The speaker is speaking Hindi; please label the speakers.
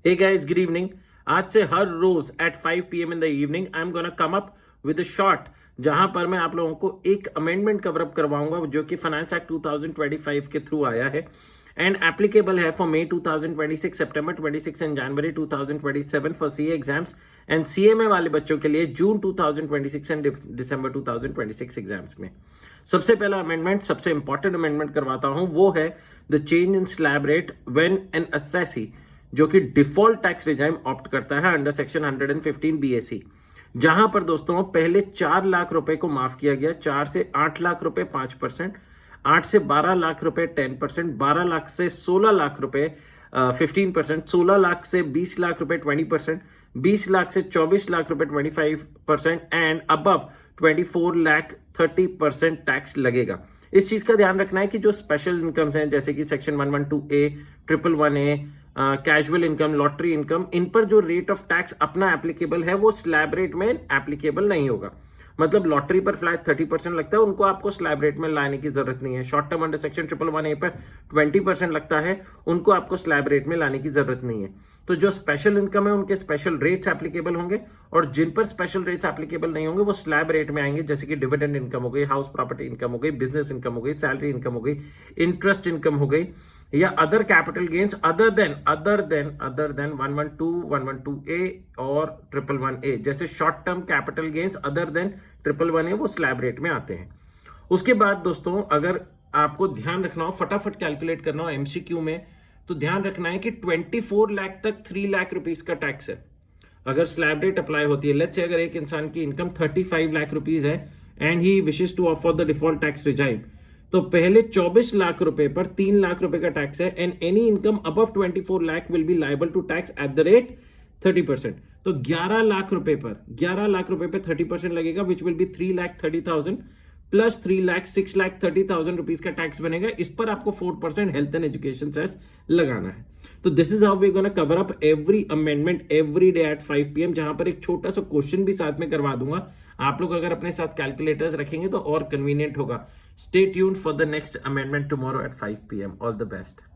Speaker 1: Hey guys, good evening. आज से हर रोज at 5 PM in the evening I am gonna come up with a short जहां पर मैं आप लोगों को एक अमेंडमेंट कवर अप करवाऊंगा जो कि फाइनेंस एक्ट 2025 के थ्रू आया है एंड एप्लीकेबल है फॉर मई 2026, सितंबर 26 एंड जनवरी 2027 for CA exams and CMA वाले बच्चों के लिए जून 2026 एंड दिसंबर 2026 एग्जाम्स में। सबसे पहला अमेंडमेंट, सबसे इंपॉर्टेंट अमेंडमेंट करवाता हूं, वो है the change in slab rate when an assessee जो कि डिफॉल्ट टैक्स रिजाइम ऑप्ट करता है अंडर सेक्शन 115 BAC, जहां पर दोस्तों पहले 4 लाख रुपए को माफ किया गया, 4 से 8 लाख रुपए 5%, 8 से 12 लाख रुपए 10%, 12 लाख से 16 लाख रुपए 15%, 16 लाख से 20 लाख रुपए 20%, 20 लाख से 24 लाख रुपए 25% एंड अबव 24 लाख 30% टैक्स लगेगा। इस चीज का ध्यान रखना है कि जो स्पेशल इनकम्स हैं जैसे कि section 112A, 111A, casual income, lottery income, इन पर जो रेट ऑफ टैक्स अपना एप्लीकेबल है वो स्लैब रेट में एप्लीकेबल नहीं होगा। मतलब लॉटरी पर फ्लैट 30% लगता है, उनको आपको स्लैब रेट में लाने की जरूरत नहीं है। Short term under section 111A पर 20% लगता है, उनको आपको स्लैब रेट में लाने की जरूरत नहीं है। तो जो स्पेशल इनकम है उनके स्पेशल रेट्स एप्लीकेबल होंगे और जिन पर स्पेशल रेट्स एप्लीकेबल नहीं होंगे वो स्लैब रेट में आएंगे, जैसे कि डिविडेंड इनकम हो गई, हाउस प्रॉपर्टी इनकम हो गई, बिजनेस इनकम हो गई, सैलरी इनकम हो गई, इंटरेस्ट इनकम हो गई, या other capital gains other than 112, 112A और 111A, जैसे short term capital gains other than 111A वो स्लैब रेट में आते हैं। उसके बाद दोस्तों अगर आपको ध्यान रखना हो, फटाफट कैलकुलेट करना हो MCQ में, तो ध्यान रखना है कि 24 लाख तक 3 लाख रुपीस का टैक्स है अगर स्लैब रेट अप्लाई होती है। लेट्स से अगर एक इंसान की इनकम 35 लाख रुपीस है and he wishes to offer the default tax regime, तो पहले 24 लाख रुपए पर 3 लाख रुपए का टैक्स है and any income above 24 lakh will be liable to tax at the rate 30%। तो 11 लाख रुपए पर 30% लगेगा, which will be 3,30,000 plus 3,06,30,000 rupees का टैक्स बनेगा। इस पर आपको 4% हेल्थ एंड एजुकेशन सेस लगाना है। तो this is how we gonna cover up every amendment every day at 5 PM, जहां पर एक छोटा सा क्वेश्चन भी साथ में करवा दूंगा। आप लोग अगर अपने साथ कैलकुलेटर्स रखेंगे तो और कन्वीनियंट होगा। Stay tuned for the next amendment tomorrow at 5 PM। All the best.